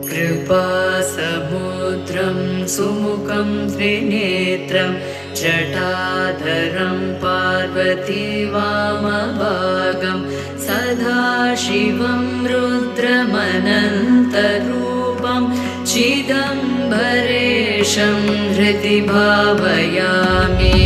कृपासमुद्रं सुमुखं त्रिनेत्रं जटाधरं पार्वतीवामभागं सदाशिवं रुद्रमनन्तरूपं चिदम्बरेशं हृदि भावयामि।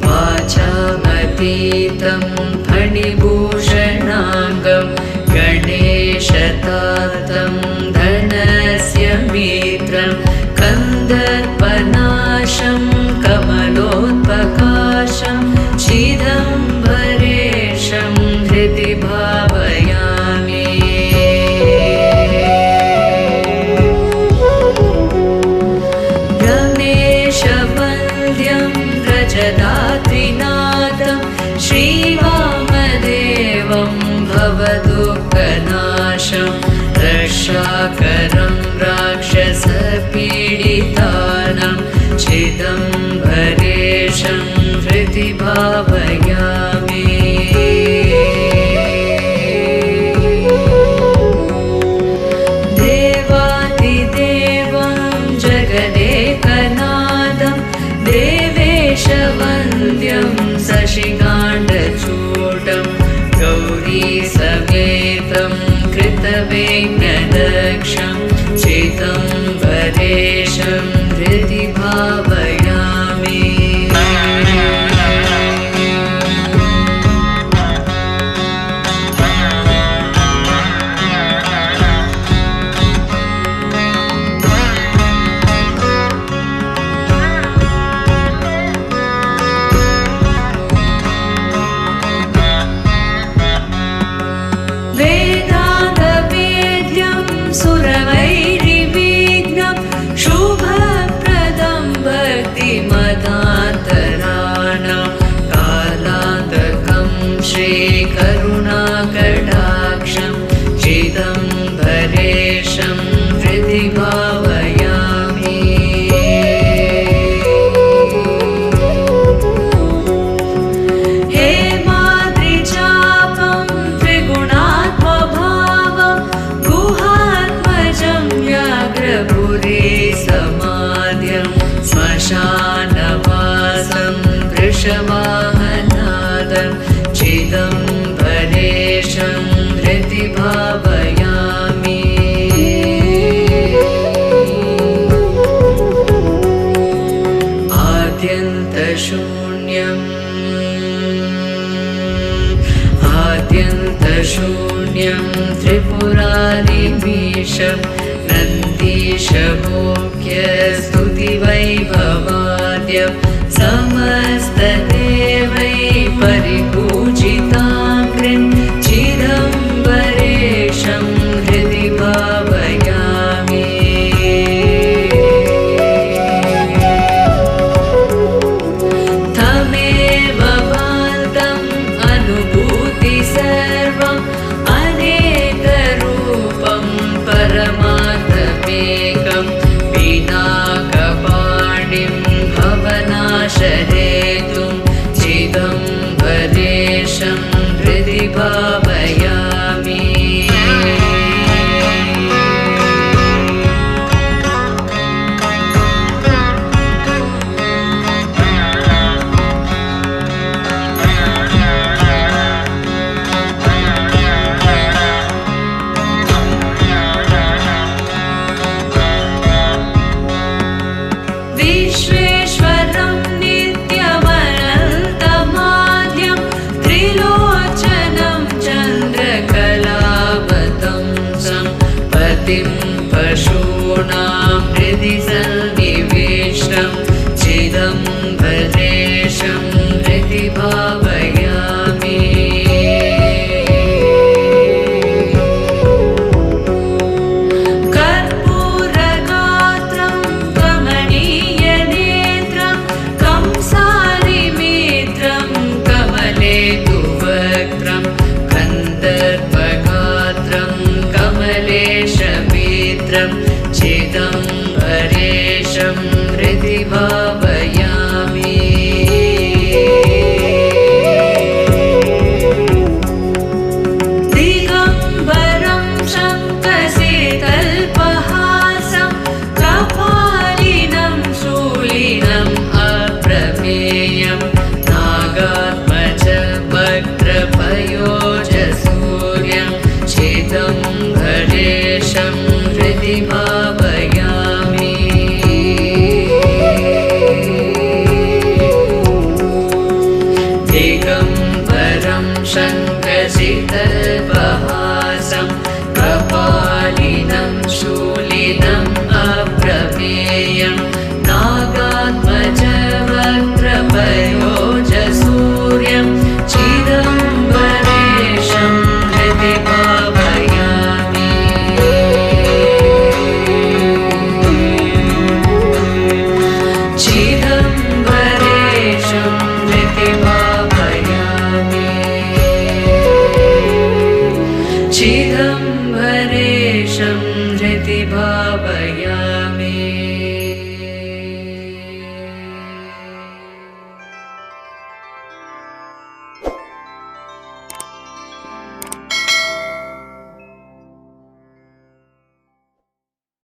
वाचामतीतं फणिभूषणाङ्गं गणेशतातं धनस्य मित्रं कन्दर्पनाशं कमलोत्पकाशं चिदम्बरेशं हृदि भावयामि। रमेशवन्द्यं व्रजदात्रिनाथं श्रीवामदेवं भवदुःखनाशं रक्षाकरं राक्षसपीडितानां चिदम्बरेशं हृदि भावयामि। देवादिदेवं जगदेकनाथं देवेशवन्द्यं शशिकाण्डचूडं गौरीसमेतं कृतवेङ्कटक्षं चिदम्बरेशं हृदि भावयामि। वेदान्तवेद्यं सुरवैरिविघ्नं शुभप्रदं भक्तिमदान्तराणां कालान्तकं श्रीकरुणाकटाक्षं चिदम्बरेशं हृदि भावयामि। हेमाद्रिचापं त्रिगुणात्मभावं गुहात्मजं व्याघ्रपुरी समाद्यं श्मशानवासं वृषवाहनादं चिदम्बरेशं हृदि भावयामि। आद्यन्तशून्यं त्रिपुरारिमीशं नन्दीशमोख्यस्तुतिवैभवाद्यं समस्तदेवै परिपूजिताग्र्यं चिदम्बरेशं हृदि भावयामि। तमेव भान्तम् अनुभूति सर्वम् अनेकरूपं परमार्थमेकं विनाकपाणिं भवनाशहेतुं चिदम्बरेशं हृदि भावयामि। विश्वेश्वरं नित्यमनन्तमाद्यं त्रिलोचनं चन्द्रकलावतंसं पतिं पशूनां हृदि सन्निविष्टं चिदम्बरेशं हृदि भावयामि। कर्पूरगात्रं कमनीयनेत्रं कंसारिमित्रं कमलेतुवक्त्रं कन्दर्पगात्रं कमलेशमित्रं चिदम्बरेशं हृदि भावयामि। सहस्रपयोजसूर्यं चिदम्बरेशं हृदि भावयामि दिगम्बरं शङ्खचिदल्पहासं कपालिनं शूलिनम् अप्रमेयं नागात्मजवक्त्रपयोजसूर्यं चिदम्बरेशं हृदि भावयामि चिदम्बरेशं हृदि भावयामि चिदम्बरेशं हृदि भावयामि